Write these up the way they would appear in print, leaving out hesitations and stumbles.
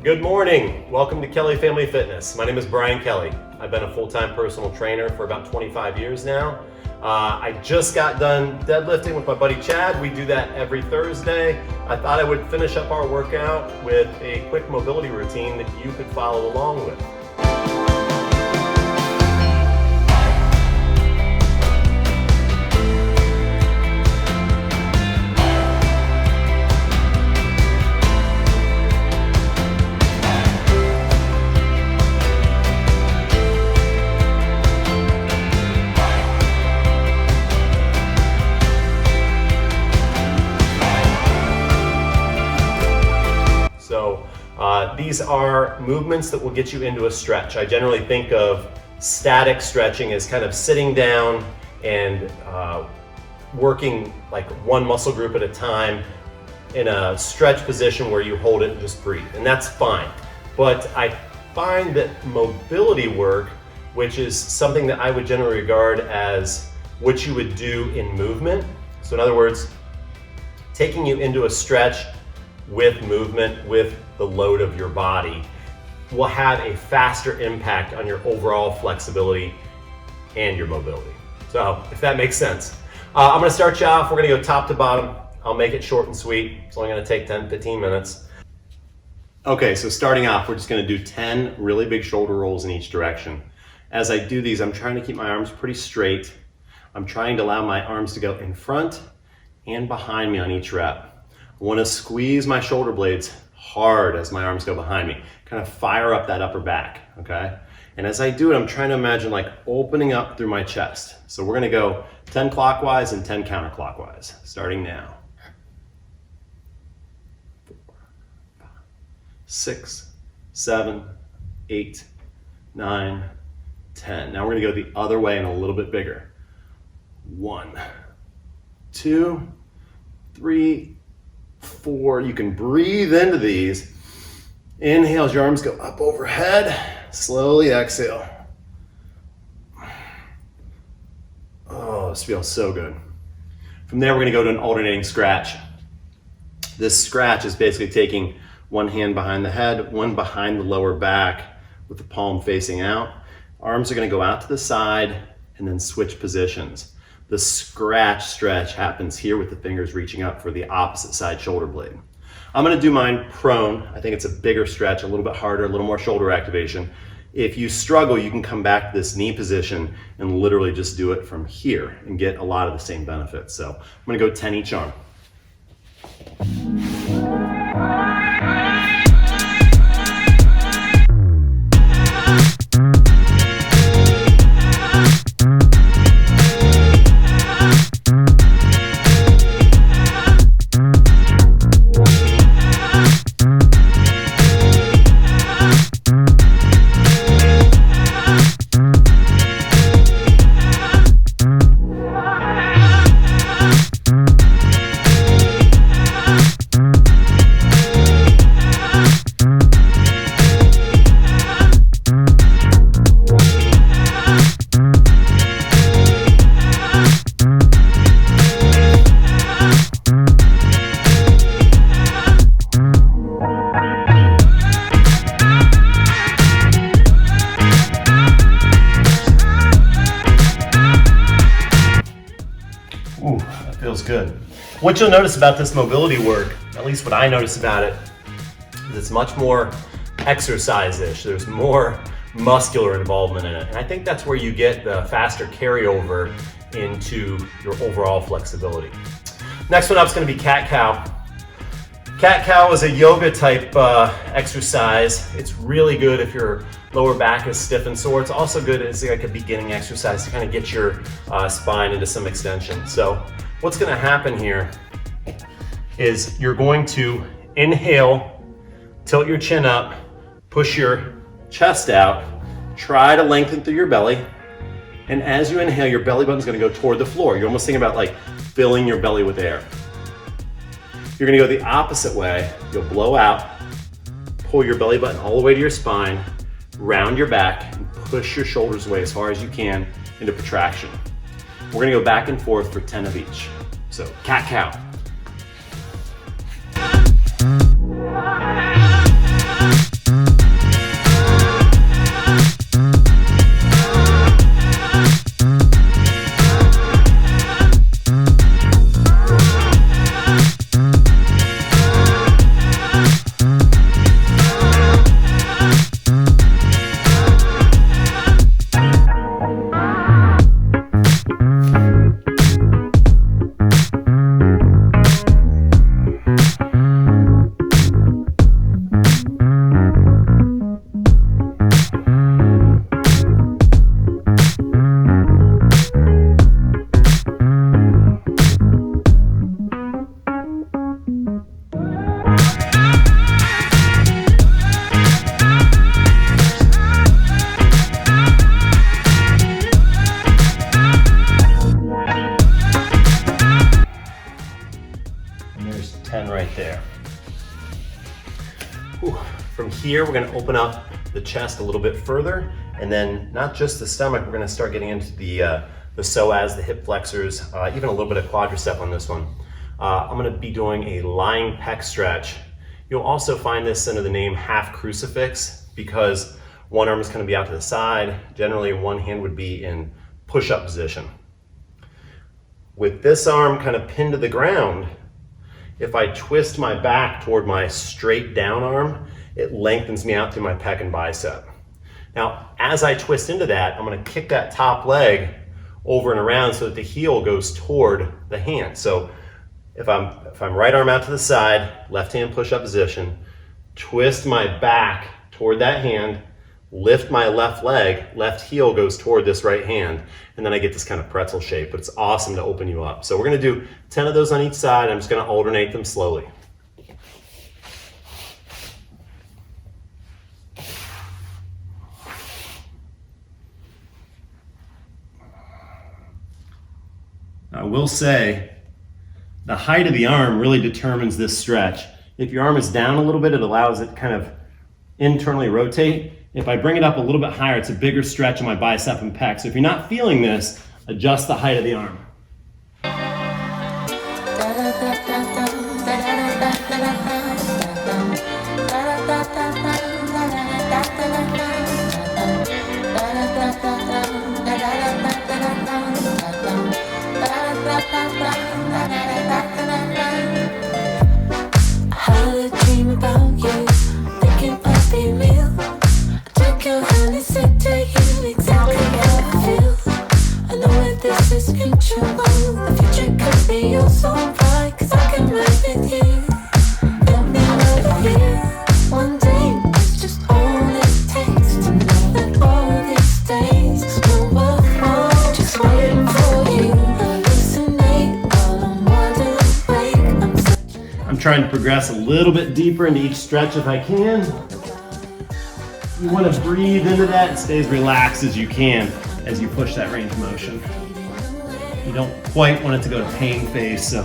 Good morning. Welcome to Kelly Family Fitness. My name is Brian Kelly. I've been a full-time personal trainer for about 25 years now. I just got done deadlifting with my buddy Chad. We do that every Thursday. I thought I would finish up our workout with a quick mobility routine that you could follow along with. These are movements that will get you into a stretch. I generally think of static stretching as kind of sitting down and working like one muscle group at a time in a stretch position where you hold it and just breathe, and that's fine. But I find that mobility work, which is something that I would generally regard as what you would do in movement. So in other words, taking you into a stretch with movement, with the load of your body, will have a faster impact on your overall flexibility and your mobility. So if that makes sense. I'm gonna start you off. We're gonna go top to bottom. I'll make it short and sweet. It's only gonna take 10-15 minutes. Okay, so starting off, we're just gonna do 10 really big shoulder rolls in each direction. As I do these, I'm trying to keep my arms pretty straight. I'm trying to allow my arms to go in front and behind me on each rep. I want to squeeze my shoulder blades hard as my arms go behind me, kind of fire up that upper back, okay? And as I do it, I'm trying to imagine like opening up through my chest. So we're gonna go 10 clockwise and 10 counterclockwise, starting now. 4, 5, 6, 7, 8, 9, 10. Now we're gonna go the other way and a little bit bigger. 1, 2, 3, 4. You can breathe into these. Inhale as your arms go up overhead. Slowly exhale. Oh, this feels so good. From there, we're going to go to an alternating scratch. This scratch is basically taking one hand behind the head, one behind the lower back with the palm facing out. Arms are going to go out to the side and then switch positions. The scratch stretch happens here with the fingers reaching up for the opposite side shoulder blade. I'm gonna do mine prone. I think it's a bigger stretch, a little bit harder, a little more shoulder activation. If you struggle, you can come back to this knee position and literally just do it from here and get a lot of the same benefits. So I'm gonna go 10 each arm. Ooh, that feels good. What you'll notice about this mobility work, at least what I notice about it, is it's much more exercise-ish. There's more muscular involvement in it. And I think that's where you get the faster carryover into your overall flexibility. Next one up is going to be cat-cow. Cat-cow is a yoga type exercise. It's really good if your lower back is stiff and sore. It's also good as like a beginning exercise to kind of get your spine into some extension. So what's going to happen here is you're going to inhale, tilt your chin up, push your chest out, try to lengthen through your belly. And as you inhale, your belly button's going to go toward the floor. You're almost thinking about like filling your belly with air. You're gonna go the opposite way. You'll blow out, pull your belly button all the way to your spine, round your back, and push your shoulders away as far as you can into protraction. We're gonna go back and forth for 10 of each. So, cat-cow. Whew. From here, we're gonna open up the chest a little bit further, and then not just the stomach, we're gonna start getting into the psoas, the hip flexors, even a little bit of quadricep on this one. I'm gonna be doing a lying pec stretch. You'll also find this under the name half crucifix because one arm is gonna be out to the side. Generally, one hand would be in push-up position. With this arm kind of pinned to the ground, if I twist my back toward my straight down arm, it lengthens me out through my pec and bicep. Now, as I twist into that, I'm gonna kick that top leg over and around so that the heel goes toward the hand. So if I'm right arm out to the side, left hand push-up position, twist my back toward that hand, lift my left leg, left heel goes toward this right hand, and then I get this kind of pretzel shape, but it's awesome to open you up. So we're gonna do 10 of those on each side. I'm just gonna alternate them slowly. I will say, the height of the arm really determines this stretch. If your arm is down a little bit, it allows it to kind of internally rotate. If I bring it up a little bit higher, it's a bigger stretch of my bicep and pec. So if you're not feeling this, adjust the height of the arm. Trying to progress a little bit deeper into each stretch if I can. You want to breathe into that and stay as relaxed as you can as you push that range of motion. You don't quite want it to go to pain phase, so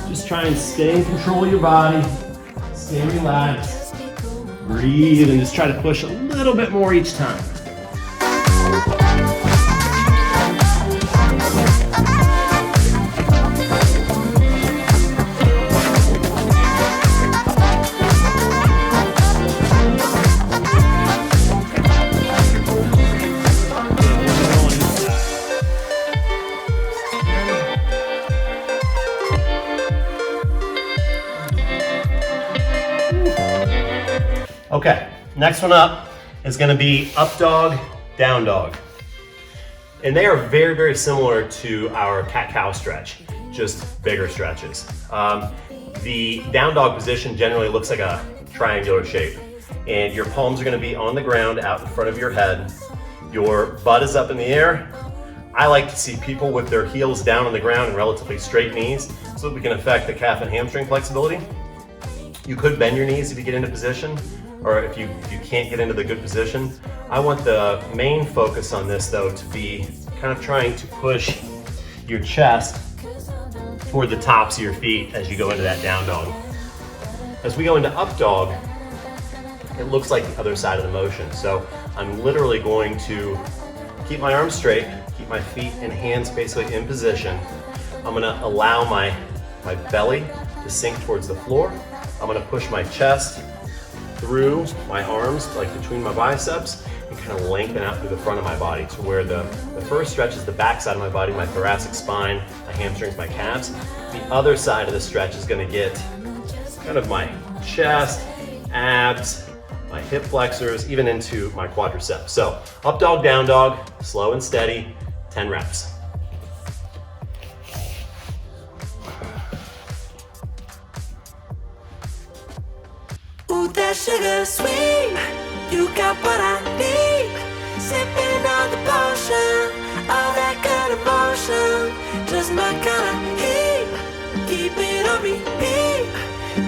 just try and stay in control of your body, stay relaxed, breathe, and just try to push a little bit more each time. Okay, next one up is gonna be up dog, down dog. And they are very, very similar to our cat-cow stretch, just bigger stretches. The down dog position generally looks like a triangular shape, and your palms are gonna be on the ground out in front of your head. Your butt is up in the air. I like to see people with their heels down on the ground and relatively straight knees so that we can affect the calf and hamstring flexibility. You could bend your knees if you get into position, or if you can't get into the good position. I want the main focus on this though to be kind of trying to push your chest toward the tops of your feet as you go into that down dog. As we go into up dog, it looks like the other side of the motion. So I'm literally going to keep my arms straight, keep my feet and hands basically in position. I'm gonna allow my belly to sink towards the floor. I'm gonna push my chest through my arms, like between my biceps, and kind of lengthen out through the front of my body to where the first stretch is the back side of my body, my thoracic spine, my hamstrings, my calves. The other side of the stretch is gonna get kind of my chest, abs, my hip flexors, even into my quadriceps. So up dog, down dog, slow and steady, 10 reps. Ooh, that sugar sweet, you got what I need. Sipping on the potion, all that good emotion, just my kind of heat. Keep it on repeat,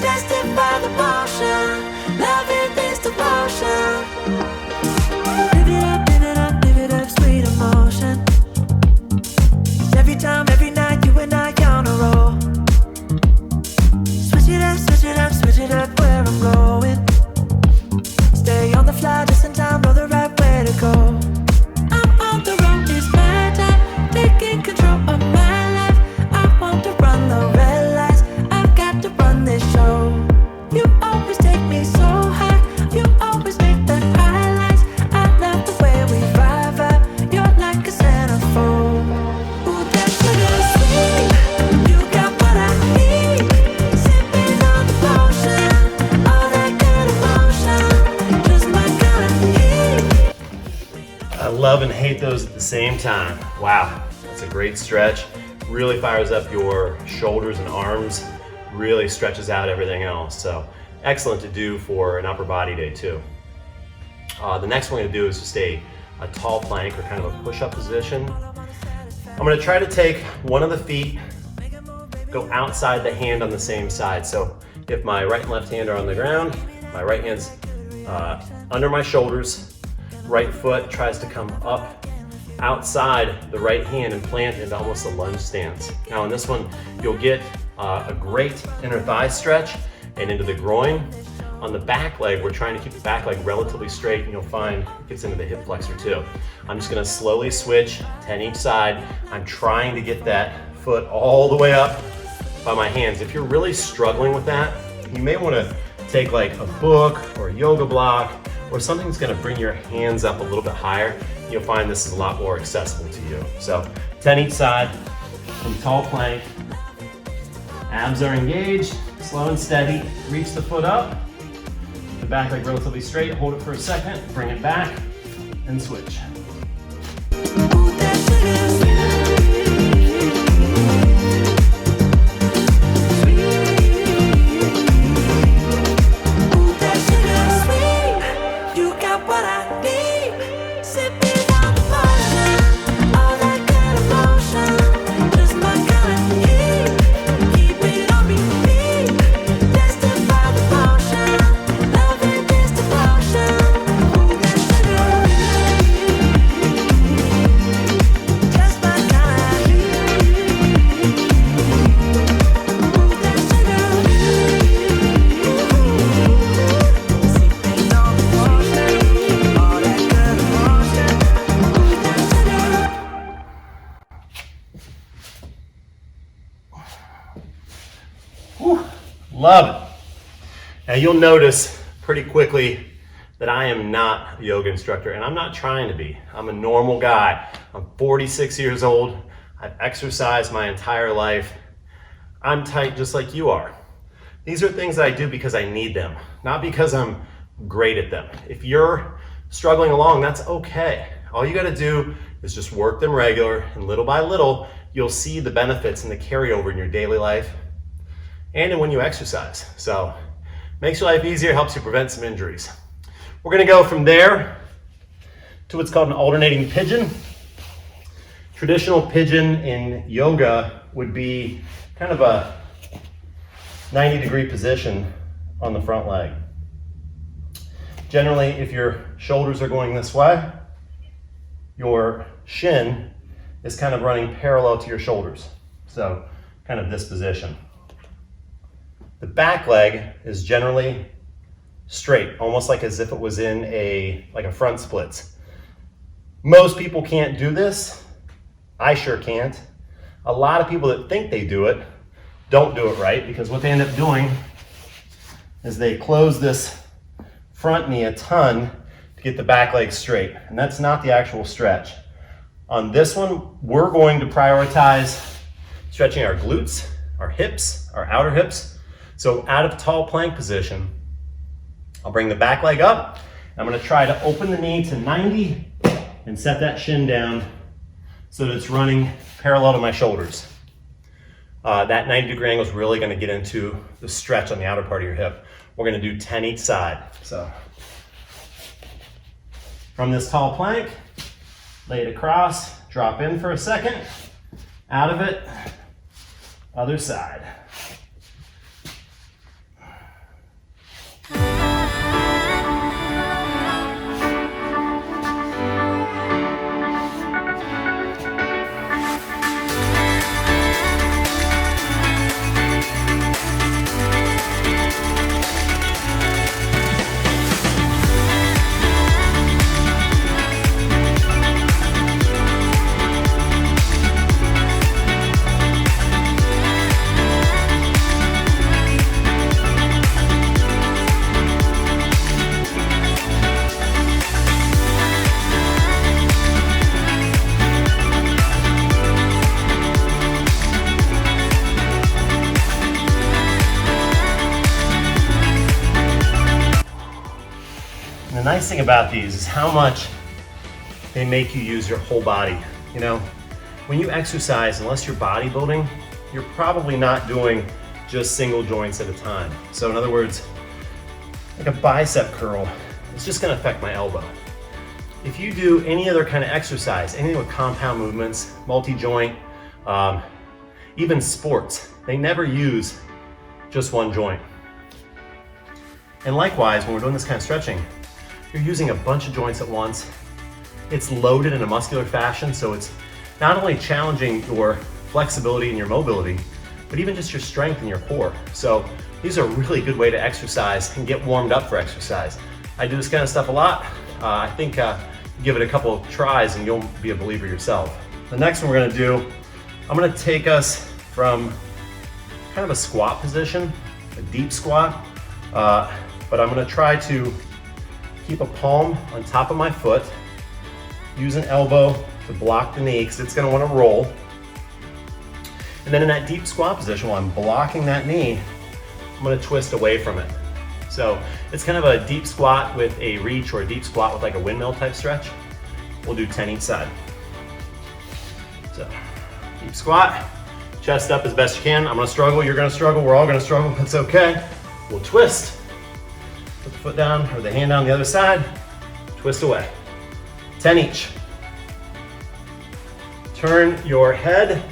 tested by the potion, loving this devotion. Live it up, sweet emotion. Every time, every night, you and I on a roll. Switch it up, switch it up, switch it up where I'm going. love and hate those at the same time. Wow, that's a great stretch. Really fires up your shoulders and arms, really stretches out everything else. So excellent to do for an upper body day too. The next one I'm gonna do is just a tall plank or kind of a push-up position. I'm gonna try to take one of the feet, go outside the hand on the same side. So if my right and left hand are on the ground, my right hand's under my shoulders, right foot tries to come up outside the right hand and plant into almost a lunge stance. Now in this one, you'll get a great inner thigh stretch and into the groin. On the back leg, we're trying to keep the back leg relatively straight, and you'll find it gets into the hip flexor too. I'm just gonna slowly switch 10 each side. I'm trying to get that foot all the way up by my hands. If you're really struggling with that, you may wanna take like a book or a yoga block or something that's gonna bring your hands up a little bit higher. You'll find this is a lot more accessible to you. So 10 each side from tall plank. Abs are engaged, slow and steady. Reach the foot up. The back leg relatively straight. Hold it for a second, bring it back, and switch. Love it. Now you'll notice pretty quickly that I am not a yoga instructor, and I'm not trying to be. I'm a normal guy. I'm 46 years old. I've exercised my entire life. I'm tight just like you are. These are things that I do because I need them, not because I'm great at them. If you're struggling along, that's okay. All you gotta do is just work them regular, and little by little, you'll see the benefits and the carryover in your daily life and in when you exercise. So makes your life easier, helps you prevent some injuries. We're gonna go from there to what's called an alternating pigeon. Traditional pigeon in yoga would be kind of a 90-degree position on the front leg. Generally, if your shoulders are going this way, your shin is kind of running parallel to your shoulders. So kind of this position. The back leg is generally straight, almost like as if it was in a front splits. Most people can't do this. I sure can't. A lot of people that think they do it don't do it right, because what they end up doing is they close this front knee a ton to get the back leg straight, and that's not the actual stretch. On this one, we're going to prioritize stretching our glutes, our hips, our outer hips. So out of tall plank position, I'll bring the back leg up. I'm gonna try to open the knee to 90 and set that shin down so that it's running parallel to my shoulders. That 90-degree angle is really gonna get into the stretch on the outer part of your hip. We're gonna do 10 each side. So from this tall plank, lay it across, drop in for a second, out of it, other side. The nice thing about these is how much they make you use your whole body. You know, when you exercise, unless you're bodybuilding, you're probably not doing just single joints at a time. So in other words, like a bicep curl, it's just gonna affect my elbow. If you do any other kind of exercise, anything with compound movements, multi-joint, even sports, they never use just one joint. And likewise, when we're doing this kind of stretching, you're using a bunch of joints at once. It's loaded in a muscular fashion, so it's not only challenging your flexibility and your mobility, but even just your strength and your core. So these are a really good way to exercise and get warmed up for exercise. I do this kind of stuff a lot. I think give it a couple of tries and you'll be a believer yourself. The next one we're gonna do, I'm gonna take us from kind of a squat position, a deep squat, but I'm gonna try to keep a palm on top of my foot, use an elbow to block the knee because it's gonna wanna roll. And then in that deep squat position, while I'm blocking that knee, I'm gonna twist away from it. So it's kind of a deep squat with a reach or a deep squat with like a windmill type stretch. We'll do 10 each side. So deep squat, chest up as best you can. I'm gonna struggle, you're gonna struggle, we're all gonna struggle, that's okay. We'll twist, put the foot down or the hand down the other side, twist away. 10 each. Turn your head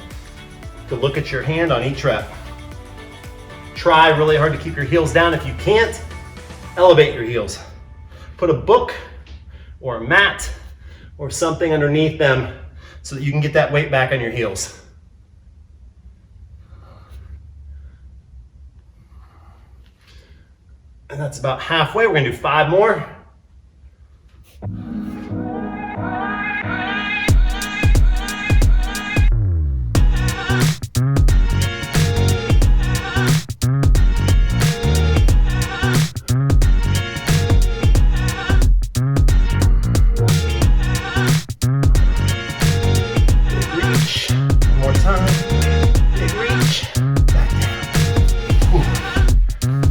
to look at your hand on each rep. Try really hard to keep your heels down. If you can't, elevate your heels. Put a book or a mat or something underneath them so that you can get that weight back on your heels. And that's about halfway. We're gonna do 5 more.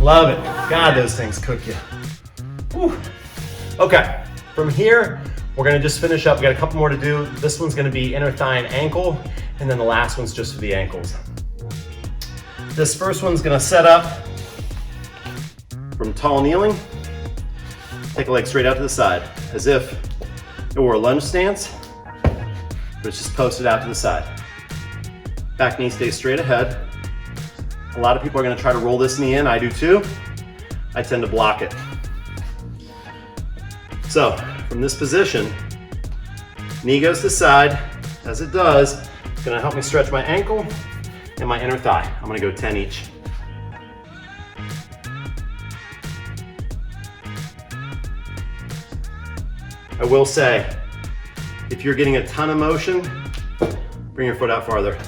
Love it. God, those things cook you. Whew. Okay, from here, we're gonna just finish up. We got a couple more to do. This one's gonna be inner thigh and ankle, and then the last one's just for the ankles. This first one's gonna set up from tall kneeling. Take a leg straight out to the side, as if it were a lunge stance, but it's just posted out to the side. Back knee stays straight ahead. A lot of people are gonna try to roll this knee in, I do too. I tend to block it. So, from this position, knee goes to the side. As it does, it's gonna help me stretch my ankle and my inner thigh. I'm gonna go 10 each. I will say, if you're getting a ton of motion, bring your foot out farther.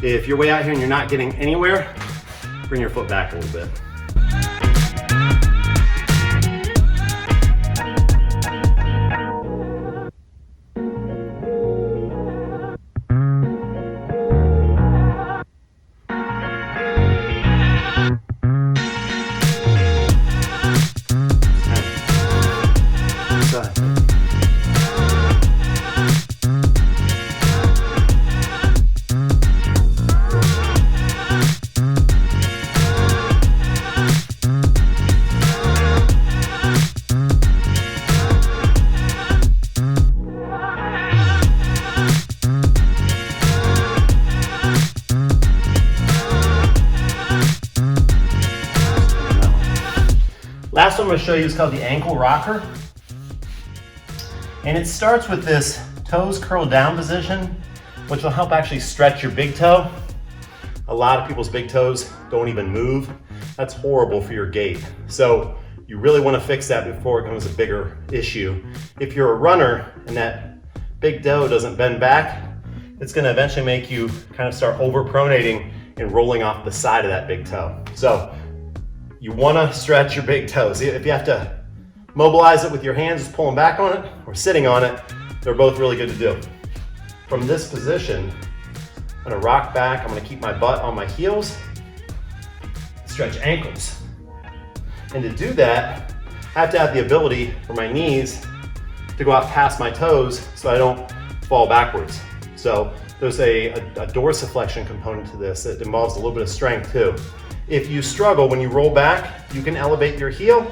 If you're way out here and you're not getting anywhere, bring your foot back a little bit. Last one I'm going to show you is called the ankle rocker. And it starts with this toes curled down position, which will help actually stretch your big toe. A lot of people's big toes don't even move. That's horrible for your gait. So you really want to fix that before it becomes a bigger issue. If you're a runner and that big toe doesn't bend back, it's going to eventually make you kind of start over-pronating and rolling off the side of that big toe. So you want to stretch your big toes. If you have to mobilize it with your hands, just pulling back on it or sitting on it, they're both really good to do. From this position, I'm going to rock back. I'm going to keep my butt on my heels, stretch ankles. And to do that, I have to have the ability for my knees to go out past my toes so I don't fall backwards. So there's a dorsiflexion component to this that involves a little bit of strength too. If you struggle, when you roll back, you can elevate your heel.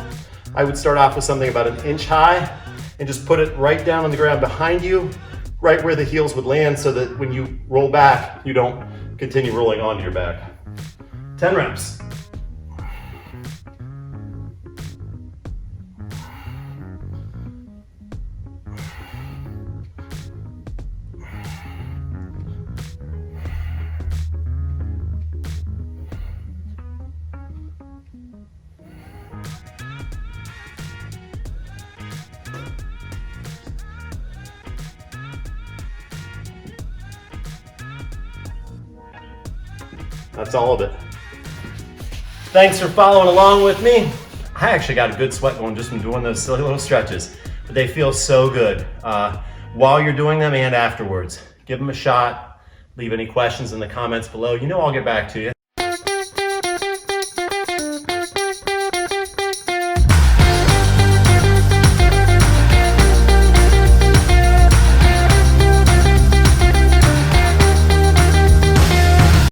I would start off with something about 1 inch high and just put it right down on the ground behind you, right where the heels would land, so that when you roll back, you don't continue rolling onto your back. 10 reps. That's all of it. Thanks for following along with me. I actually got a good sweat going just from doing those silly little stretches, but they feel so good while you're doing them and afterwards. Give them a shot. Leave any questions in the comments below. You know I'll get back to you.